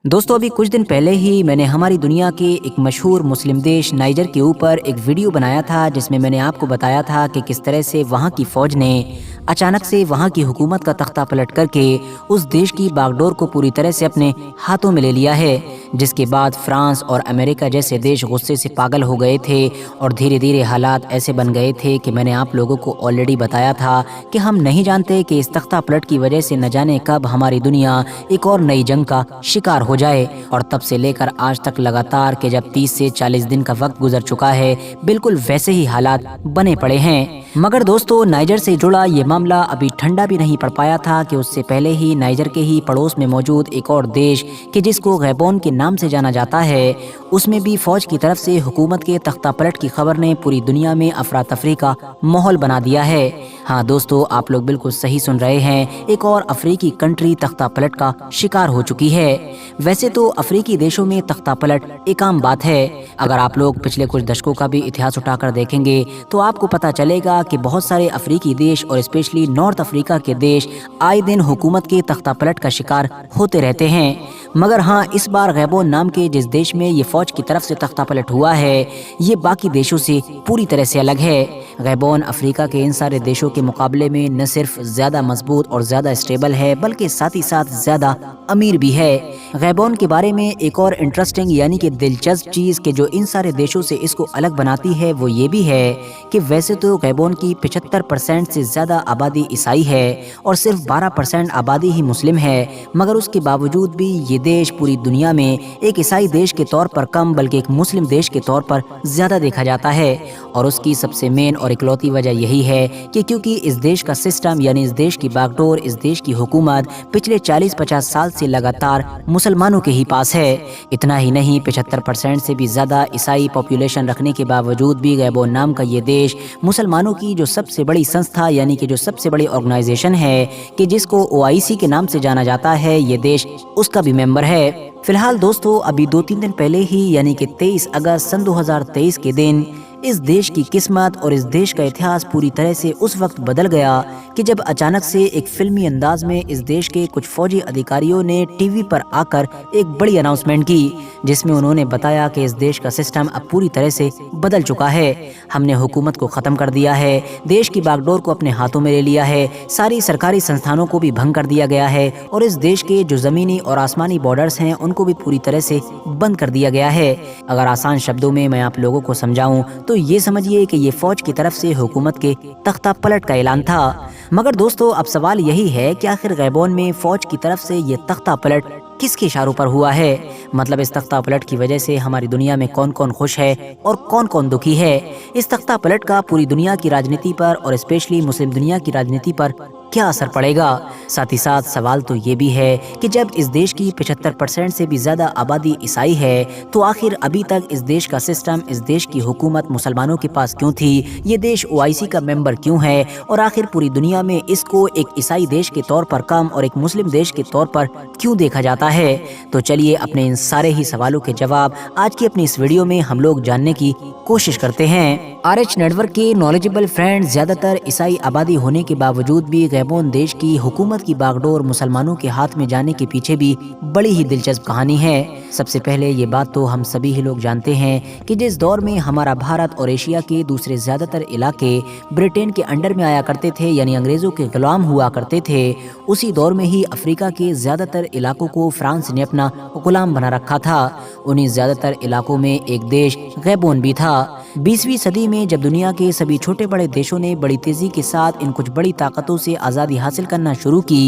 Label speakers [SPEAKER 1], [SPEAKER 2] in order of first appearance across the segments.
[SPEAKER 1] दोस्तों अभी कुछ दिन पहले ही मैंने हमारी दुनिया के एक मशहूर मुस्लिम देश नाइजर के ऊपर एक वीडियो बनाया था जिसमें मैंने आपको बताया था कि किस तरह से वहाँ की फ़ौज ने अचानक से वहाँ की हुकूमत का तख्ता पलट करके उस देश की बागडोर को पूरी तरह से अपने हाथों में ले लिया है, जिसके बाद फ्रांस और अमेरिका जैसे देश गुस्से से पागल हो गए थे और धीरे धीरे हालात ऐसे बन गए थे कि मैंने आप लोगों को ऑलरेडी बताया था कि हम नहीं जानते कि इस तख्ता पलट की वजह से न जाने कब हमारी दुनिया एक और नई जंग का शिकार हो जाए। और तब से लेकर आज तक लगातार के जब 30 से 40 दिन का वक्त गुजर चुका है, बिल्कुल वैसे ही हालात बने पड़े हैं। मगर दोस्तों नाइजर से जुड़ा ये मामला अभी ठंडा भी नहीं पड़ पाया था कि उससे पहले ही नाइजर के ही पड़ोस में मौजूद एक और देश कि जिसको गैबोन के नाम से जाना जाता है, उसमें भी फौज की तरफ से हुकूमत के तख्ता पलट की खबर ने पूरी दुनिया में अफरा तफरी का माहौल बना दिया है। हाँ दोस्तों, आप लोग बिल्कुल सही सुन रहे हैं, एक और अफ्रीकी कंट्री तख्ता पलट का शिकार हो चुकी है। वैसे तो अफ्रीकी देशों में तख्ता पलट एक आम बात है। अगर आप लोग पिछले कुछ दशकों का भी इतिहास उठाकर देखेंगे तो आपको पता चलेगा कि बहुत सारे अफ्रीकी देश और स्पेशली नॉर्थ अफ्रीका के देश आए दिन हुकूमत के तख्ता पलट का शिकार होते रहते हैं। मगर हाँ, इस बार गैबोन नाम के जिस देश में ये फौज की तरफ से तख्ता पलट हुआ है, ये बाकी देशों से पूरी तरह से अलग है। गैबोन अफ्रीका के इन सारे देशों के मुकाबले में न सिर्फ ज्यादा मजबूत और ज्यादा स्टेबल है, बल्कि साथ ही साथ ज्यादा अमीर भी है। गैबोन के बारे में एक और इंटरेस्टिंग यानी कि दिलचस्प चीज़ कि जो इन सारे देशों से इसको अलग बनाती है वो ये भी है कि वैसे तो गैबोन की 75% से ज़्यादा आबादी ईसाई है और सिर्फ 12% आबादी ही मुस्लिम है, मगर उसके बावजूद भी ये देश पूरी दुनिया में एक ईसाई देश के तौर पर कम बल्कि एक मुस्लिम देश के तौर पर ज़्यादा देखा जाता है। और उसकी सबसे मेन और इकलौती वजह यही है कि क्योंकि इस देश का सिस्टम यानी इस देश की बागडोर, इस देश की हुकूमत पिछले 40-50 साल से लगातार मुसलमानों के ही पास है। इतना ही नहीं, 75% से भी ज़्यादा ईसाई पॉपुलेशन रखने के बावजूद भी गैबोन नाम का ये देश मुसलमानों की जो सबसे बड़ी संस्था यानी कि जो सबसे बड़ी ऑर्गेनाइजेशन है कि जिसको OIC के नाम से जाना जाता है, ये देश उसका भी मेंबर है। फिलहाल दोस्तों अभी 2-3 दिन पहले ही यानी कि 23 अगस्त सन 2023 के दिन इस देश की किस्मत और इस देश का इतिहास पूरी तरह से उस वक्त बदल गया कि जब अचानक से एक फिल्मी अंदाज में इस देश के कुछ फौजी अधिकारियों ने टीवी पर आकर एक बड़ी अनाउंसमेंट की, जिसमें उन्होंने बताया कि इस देश का सिस्टम अब पूरी तरह से बदल चुका है। हमने हुकूमत को ख़त्म कर दिया है, देश की बागडोर को अपने हाथों में ले लिया है, सारी सरकारी संस्थानों को भी भंग कर दिया गया है और इस देश के जो ज़मीनी और आसमानी बॉर्डर्स हैं उनको भी पूरी तरह से बंद कर दिया गया है। अगर आसान शब्दों में मैं आप लोगों को समझाऊं तो ये समझिए कि ये फौज की तरफ से हुकूमत के तख्ता पलट का ऐलान था। मगर दोस्तों अब सवाल यही है कि आखिर गैबोन में फौज की तरफ से ये तख्ता पलट किसके इशारों पर हुआ है? मतलब इस तख्ता पलट की वजह से हमारी दुनिया में कौन कौन खुश है और कौन कौन दुखी है? इस तख्ता पलट का पूरी दुनिया की राजनीति पर और स्पेशली मुस्लिम दुनिया की राजनीति पर क्या असर पड़ेगा? साथ ही साथ सवाल तो ये भी है कि जब इस देश की 75% से भी ज़्यादा आबादी ईसाई है तो आखिर अभी तक इस देश का सिस्टम, इस देश की हुकूमत मुसलमानों के पास क्यों थी? ये देश OIC का मेंबर क्यों है? और आखिर पूरी दुनिया में इसको एक ईसाई देश के तौर पर कम और एक मुस्लिम देश के तौर पर क्यों देखा जाता है? तो चलिए अपने इन सारे ही सवालों के जवाब आज की अपनी इस वीडियो में हम लोग जानने की कोशिश करते हैं। RH नेटवर्क के नॉलेजेबल फ्रेंड्स, ज़्यादातर ईसाई आबादी होने के बावजूद भी गैबोन देश की हुकूमत की बागडोर मुसलमानों के हाथ में जाने के पीछे भी बड़ी ही दिलचस्प कहानी है। सबसे पहले ये बात तो हम सभी ही लोग जानते हैं कि जिस दौर में हमारा भारत और एशिया के दूसरे ज़्यादातर इलाके ब्रिटेन के अंडर में आया करते थे यानी अंग्रेज़ों के गुलाम हुआ करते थे, उसी दौर में ही अफ्रीका के ज़्यादातर इलाकों को फ्रांस ने अपना गुलाम बना रखा था। उन्हीं ज़्यादातर इलाकों में एक देश गैबोन भी था। 20वीं सदी में जब दुनिया के सभी छोटे बड़े देशों ने बड़ी तेजी के साथ इन कुछ बड़ी ताकतों से आज़ादी हासिल करना शुरू की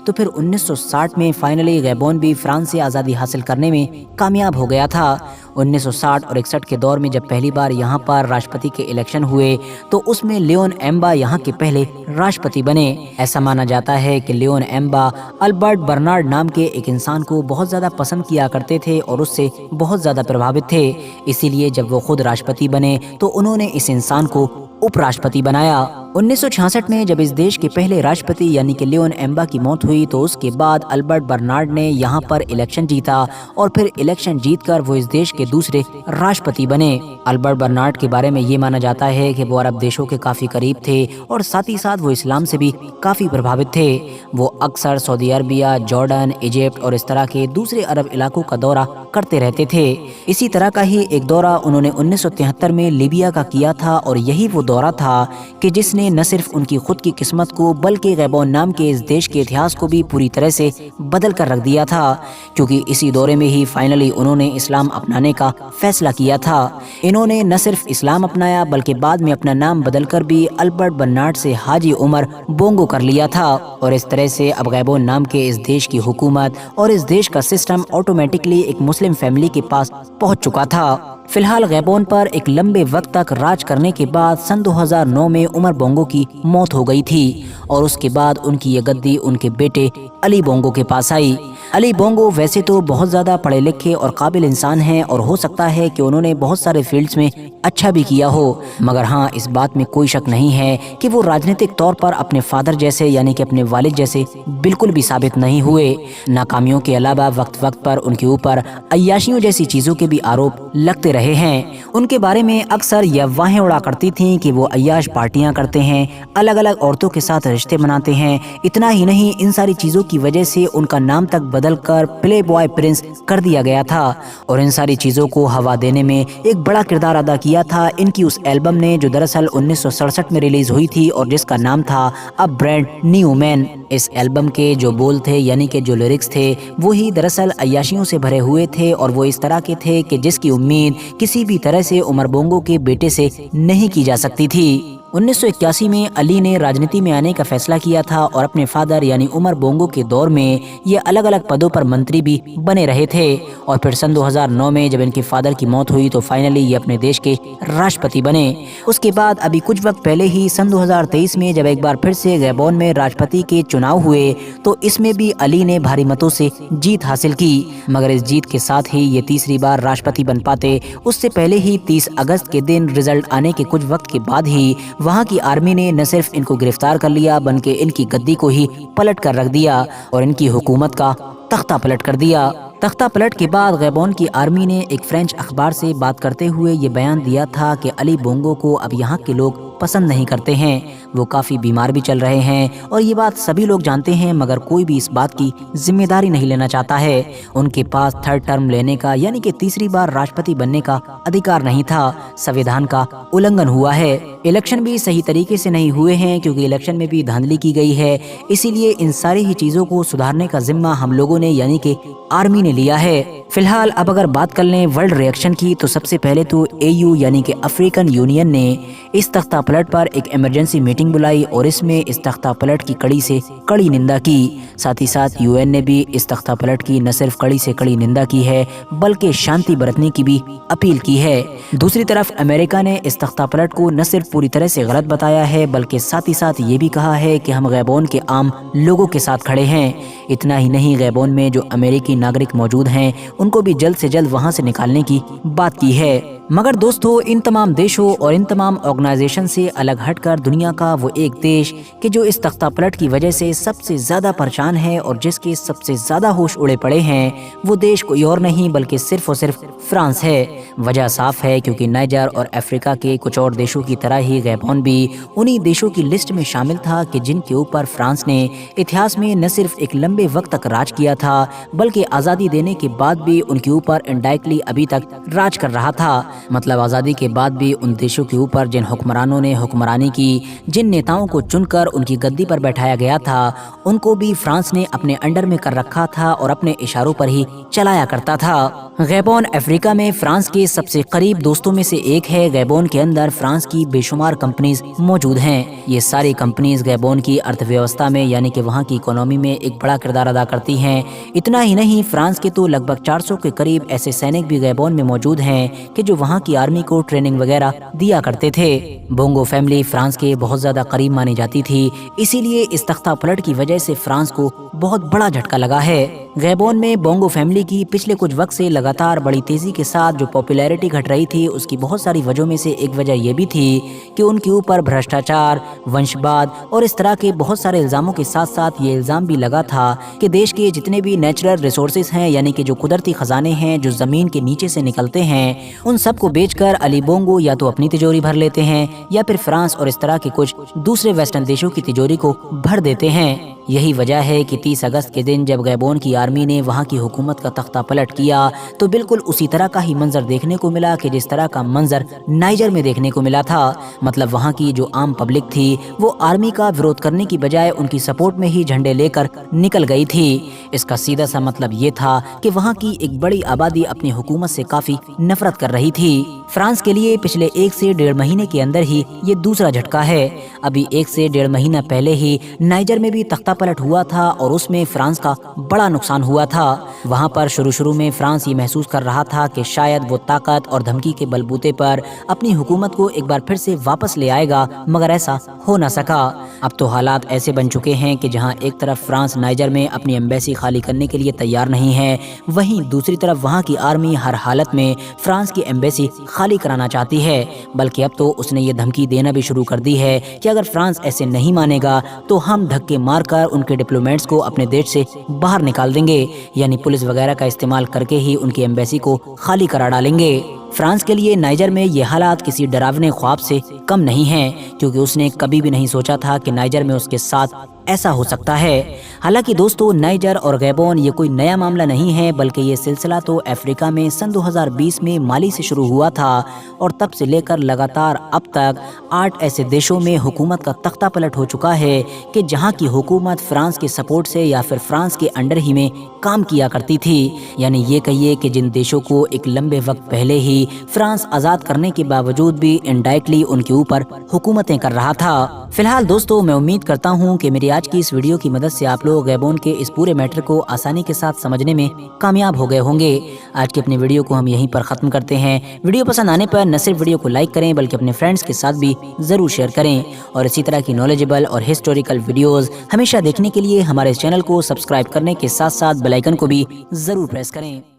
[SPEAKER 1] तो फिर 1960 में फाइनली गैबोन भी फ्रांस से आज़ादी हासिल करने में कामयाब हो गया था। 1960 और 61 के दौर में जब पहली बार यहाँ पर राष्ट्रपति के इलेक्शन हुए तो उसमें लियोन एम्बा यहाँ के पहले राष्ट्रपति बने। ऐसा माना जाता है कि लियोन एम्बा अल्बर्ट बर्नार्ड नाम के एक इंसान को बहुत ज़्यादा पसंद किया करते थे और उससे बहुत ज़्यादा प्रभावित थे। इसीलिए जब वो खुद राष्ट्रपति बने तो उन्होंने इस इंसान को उपराष्ट्रपति बनाया। 1966 में जब इस देश के पहले राष्ट्रपति यानी कि लियोन एम्बा की मौत हुई तो उसके बाद अल्बर्ट बर्नार्ड ने यहाँ पर इलेक्शन जीता और फिर इलेक्शन जीतकर वो इस देश के दूसरे राष्ट्रपति बने। अल्बर्ट बर्नार्ड के बारे में ये माना जाता है कि वो अरब देशों के काफ़ी करीब थे और साथ ही साथ वो इस्लाम से भी काफ़ी प्रभावित थे। वो अक्सर सऊदी अरबिया, जॉर्डन, इजिप्ट और इस तरह के दूसरे अरब इलाकों का दौरा करते रहते थे। इसी तरह का ही एक दौरा उन्होंने 1973 में लीबिया का किया था और यही वो दौरा था कि जिसने न सिर्फ उनकी खुद की किस्मत को बल्कि गैबोन नाम के इस देश के इतिहास को भी पूरी तरह से बदल कर रख दिया था, क्योंकि इसी दौरे में ही फाइनली उन्होंने इस्लाम अपनाने का फैसला किया था। इन्होंने न सिर्फ इस्लाम अपनाया बल्कि बाद में अपना नाम बदलकर भी अल्बर्ट बर्नार्ड से हाजी उमर बोंगो कर लिया था और इस तरह से अब गैबोन नाम के इस देश की हुकूमत और इस देश का सिस्टम ऑटोमेटिकली एक मुस्लिम फैमिली के पास पहुंच चुका था। फिलहाल गैबोन पर एक लंबे वक्त तक राज करने के बाद सन 2009 में उमर बोंगो की मौत हो गई थी और उसके बाद उनकी ये गद्दी उनके बेटे अली बोंगो के पास आई। अली बोंगो वैसे तो बहुत ज़्यादा पढ़े लिखे और काबिल इंसान हैं और हो सकता है कि उन्होंने बहुत सारे फील्ड्स में अच्छा भी किया हो, मगर हाँ इस बात में कोई शक नहीं है कि वो राजनीतिक तौर पर अपने फादर जैसे यानी कि अपने वालिद जैसे बिल्कुल भी साबित नहीं हुए। नाकामियों के अलावा वक्त वक्त पर उनके ऊपर अय्याशियों जैसी चीज़ों के भी आरोप लगते रहे हैं। उनके बारे में अक्सर यह अफवाहें उड़ा करती थीं कि वो अय्याश पार्टियां करते हैं, अलग अलग औरतों के साथ रिश्ते बनाते हैं। इतना ही नहीं, इन सारी चीज़ों की वजह से उनका नाम तक बदलकर प्ले बॉय प्रिंस कर दिया गया था और इन सारी चीज़ों को हवा देने में एक बड़ा किरदार अदा किया था इनकी उस एल्बम ने जो दरअसल 1967 में रिलीज हुई थी और जिसका नाम था अ ब्रांड न्यू मैन। इस एल्बम के जो बोल थे यानी कि जो लिरिक्स थे वो ही दरअसल अय्याशियों से भरे हुए थे और वो इस तरह के थे कि जिसकी उम्मीद किसी भी तरह से उमर बोंगो के बेटे से नहीं की जा सकती थी। 1981 में अली ने राजनीति में आने का फैसला किया था और अपने फादर यानी उमर बोंगो के दौर में ये अलग अलग पदों पर मंत्री भी बने रहे थे और फिर सन 2009 में जब इनके फादर की मौत हुई तो फाइनली ये अपने देश के राष्ट्रपति बने। उसके बाद अभी कुछ वक्त पहले ही सन 2023 में जब एक बार फिर से गैबोन में राष्ट्रपति के चुनाव हुए तो इसमें भी अली ने भारी मतों से जीत हासिल की, मगर इस जीत के साथ ही ये तीसरी बार राष्ट्रपति बन पाते उससे पहले ही 30 अगस्त के दिन रिजल्ट आने के कुछ वक्त के बाद ही वहाँ की आर्मी ने न सिर्फ इनको गिरफ्तार कर लिया बल्कि इनकी गद्दी को ही पलट कर रख दिया और इनकी हुकूमत का तख्ता पलट कर दिया। तख्ता पलट के बाद गैबोन की आर्मी ने एक फ्रेंच अखबार से बात करते हुए ये बयान दिया था कि अली बोंगो को अब यहाँ के लोग पसंद नहीं करते हैं, वो काफ़ी बीमार भी चल रहे हैं और ये बात सभी लोग जानते हैं मगर कोई भी इस बात की जिम्मेदारी नहीं लेना चाहता है। उनके पास थर्ड टर्म लेने का यानी कि तीसरी बार राष्ट्रपति बनने का अधिकार नहीं था, संविधान का उल्लंघन हुआ है। इलेक्शन भी सही तरीके से नहीं हुए हैं क्योंकि इलेक्शन में भी धांधली की गई है, इसीलिए इन सारी ही चीज़ों को सुधारने का जिम्मा हम लोगों ने यानी कि आर्मी ने लिया है। फिलहाल अब अगर बात कर लें वर्ल्ड रिएक्शन की तो सबसे पहले तो AU यानी कि अफ्रीकन यूनियन ने इस तख्ता पलट पर एक इमरजेंसी मीटिंग बुलाई और इसमें इस तख्ता पलट की कड़ी से कड़ी निंदा की। साथ ही साथ UN ने भी इस तख्ता पलट की न सिर्फ कड़ी से कड़ी निंदा की है बल्कि शांति बरतने की भी अपील की है। दूसरी तरफ अमेरिका ने इस तख्ता पलट को न सिर्फ पूरी तरह से गलत बताया है बल्कि साथ ही साथ ये भी कहा है कि हम गैबोन के आम लोगों के साथ खड़े हैं। इतना ही नहीं, गैबोन में जो अमेरिकी नागरिक मौजूद हैं उनको भी जल्द से जल्द वहां से निकालने की बात की है। मगर दोस्तों, इन तमाम देशों और इन तमाम ऑर्गेनाइजेशन से अलग हटकर दुनिया का वो एक देश कि जो इस तख्ता पलट की वजह से सबसे ज़्यादा परेशान है और जिसके सबसे ज़्यादा होश उड़े पड़े हैं, वो देश कोई और नहीं बल्कि सिर्फ और सिर्फ फ्रांस है। वजह साफ है क्योंकि नाइजर और अफ्रीका के कुछ और देशों की तरह ही गैबोन भी उन्हीं देशों की लिस्ट में शामिल था कि जिनके ऊपर फ्रांस ने इतिहास में न सिर्फ एक लंबे वक्त तक राज किया था बल्कि आज़ादी देने के बाद भी उनके ऊपर इनडायरेक्टली अभी तक राज कर रहा था। मतलब आज़ादी के बाद भी उन देशों के ऊपर जिन हुक्मरानों ने हुक्मरानी की, जिन नेताओं को चुनकर उनकी गद्दी पर बैठाया गया था, उनको भी फ्रांस ने अपने अंडर में कर रखा था और अपने इशारों पर ही चलाया करता था। गैबोन अफ्रीका में फ्रांस के सबसे करीब दोस्तों में से एक है। गैबोन के अंदर फ्रांस की बेशुमार कंपनीज मौजूद हैं। ये सारी कंपनीज गैबोन की अर्थव्यवस्था में यानी कि वहाँ की इकोनॉमी में एक बड़ा किरदार अदा करती हैं। इतना ही नहीं, फ्रांस के तो लगभग 400 के करीब ऐसे सैनिक भी गैबोन में मौजूद हैं कि जो वहाँ की आर्मी को ट्रेनिंग वगैरह दिया करते थे। बोंगो फैमिली फ्रांस के बहुत ज़्यादा करीब मानी जाती थी, इसीलिए इस तख्ता पलट की वजह से फ्रांस को बहुत बड़ा झटका लगा है। गैबोन में बोंगो फैमिली की पिछले कुछ वक्त से लगातार बड़ी तेज़ी के साथ जो पॉपुलैरिटी घट रही थी, उसकी बहुत सारी वजहों में से एक वजह यह भी थी कि उनके ऊपर भ्रष्टाचार, वंशवाद और इस तरह के बहुत सारे इल्ज़ामों के साथ साथ ये इल्ज़ाम भी लगा था कि देश के जितने भी नेचुरल रिसोर्सेज हैं, यानी कि जो कुदरती ख़जाने हैं जो ज़मीन के नीचे से निकलते हैं, उन सब को बेचकर अली बोंगो या तो अपनी तिजोरी भर लेते हैं या फिर फ्रांस और इस तरह के कुछ दूसरे वेस्टर्न देशों की तिजोरी को भर देते हैं। यही वजह है कि 30 अगस्त के दिन जब गैबोन की आर्मी ने वहाँ की हुकूमत का तख्ता पलट किया तो बिल्कुल उसी तरह का ही मंजर देखने को मिला कि जिस तरह का मंजर नाइजर में देखने को मिला था। मतलब वहाँ की जो आम पब्लिक थी वो आर्मी का विरोध करने की बजाय उनकी सपोर्ट में ही झंडे लेकर निकल गई थी। इसका सीधा सा मतलब ये था कि वहाँ की एक बड़ी आबादी अपनी हुकूमत से काफ़ी नफरत कर रही थी। फ्रांस के लिए पिछले 1 से 1.5 महीने के अंदर ही ये दूसरा झटका है। अभी 1 से 1.5 महीना पहले ही नाइजर में भी तख्ता पलट हुआ था और उसमें फ्रांस का बड़ा नुकसान हुआ था। वहाँ पर शुरू में फ्रांस ये महसूस कर रहा था कि शायद वो ताकत और धमकी के बलबूते पर अपनी हुकूमत को एक बार फिर से वापस ले आएगा, मगर ऐसा हो ना सका। अब तो हालात ऐसे बन चुके हैं कि जहाँ एक तरफ फ्रांस नाइजर में अपनी एम्बेसी खाली करने के लिए तैयार नहीं है, वहीं दूसरी तरफ वहाँ की आर्मी हर हालत में फ्रांस की एम्बेसी खाली कराना चाहती है। बल्कि अब तो उसने ये धमकी देना भी शुरू कर दी है कि अगर फ्रांस ऐसे नहीं मानेगा तो हम धक्के मारकर उनके डिप्लोमेट्स को अपने देश से बाहर निकाल देंगे, यानी पुलिस वगैरह का इस्तेमाल करके ही उनकी एम्बेसी को खाली करा डालेंगे। फ्रांस के लिए नाइजर में ये हालात किसी डरावने ख्वाब से कम नहीं हैं, क्योंकि उसने कभी भी नहीं सोचा था कि नाइजर में उसके साथ ऐसा हो सकता है। हालांकि दोस्तों, नाइजर और गैबोन ये कोई नया मामला नहीं है, बल्कि ये सिलसिला तो अफ्रीका में सन 2020 में माली से शुरू हुआ था और तब से लेकर लगातार अब तक 8 ऐसे देशों में हुकूमत का तख्ता पलट हो चुका है कि जहां की हुकूमत फ्रांस के सपोर्ट से या फिर फ्रांस के अंडर ही में काम किया करती थी। यानी ये कहिए कि जिन देशों को एक लंबे वक्त पहले ही फ्रांस आज़ाद करने के बावजूद भी इनडायरेक्टली उनके ऊपर हुकूमतें कर रहा था। फिलहाल दोस्तों, मैं उम्मीद करता हूँ कि मेरी आज की इस वीडियो की मदद से आप लोग गैबोन के इस पूरे मैटर को आसानी के साथ समझने में कामयाब हो गए होंगे। आज की अपनी वीडियो को हम यहीं पर ख़त्म करते हैं। वीडियो पसंद आने पर न सिर्फ वीडियो को लाइक करें बल्कि अपने फ्रेंड्स के साथ भी ज़रूर शेयर करें और इसी तरह की नॉलेजेबल और हिस्टोरिकल वीडियोज़ हमेशा देखने के लिए हमारे चैनल को सब्सक्राइब करने के साथ साथ बेल आइकन को भी ज़रूर प्रेस करें।